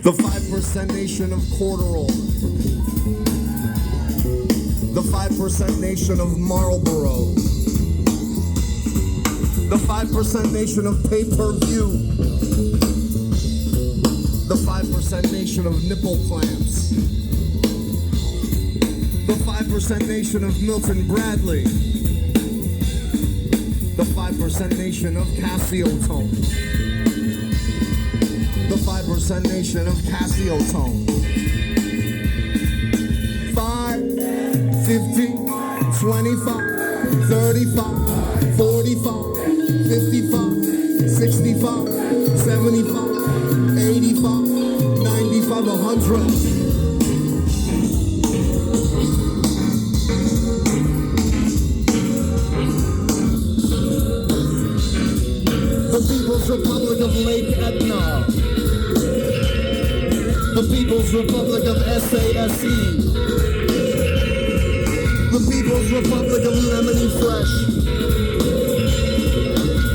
The 5% nation of Corduroy. The 5% nation of Marlboro. The 5% nation of pay-per-view. The 5% nation of nipple clamps. The 5% nation of Milton Bradley. The 5% nation of Casiotone. The 5% nation of Casiotone. 5, 50, 25, 35, 45, 55, 65, 75, 85, 95, 100. People's Republic of Lake Etna. The People's Republic of SASE. The People's Republic of Lemony Fresh.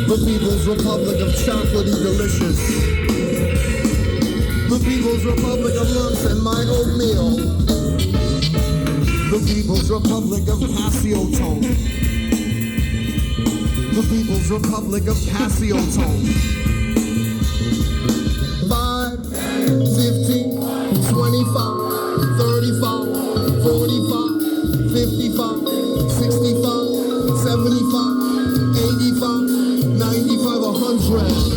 The People's Republic of Chocolatey Delicious. The People's Republic of Lumps and My Oatmeal. The People's Republic of Casiotone. The People's Republic of Casiotone. 5, 15, 25, 35, 45, 55, 65, 75, 85, 95, 100.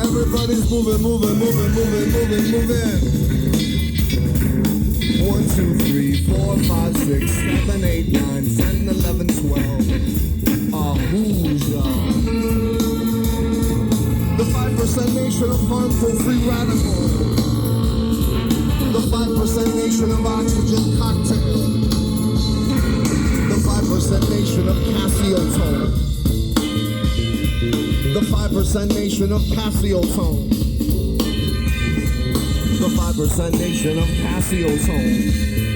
Everybody's moving. 1, 2, 3, 4, 5, 6, 7, 8, 9, 10, 11, 12. Who's the 5% nation of harmful free radicals. The 5% nation of oxygen cocktail. The 5% nation of Casiotone. The 5% nation of Casiotone. The 5% nation of Casiotone.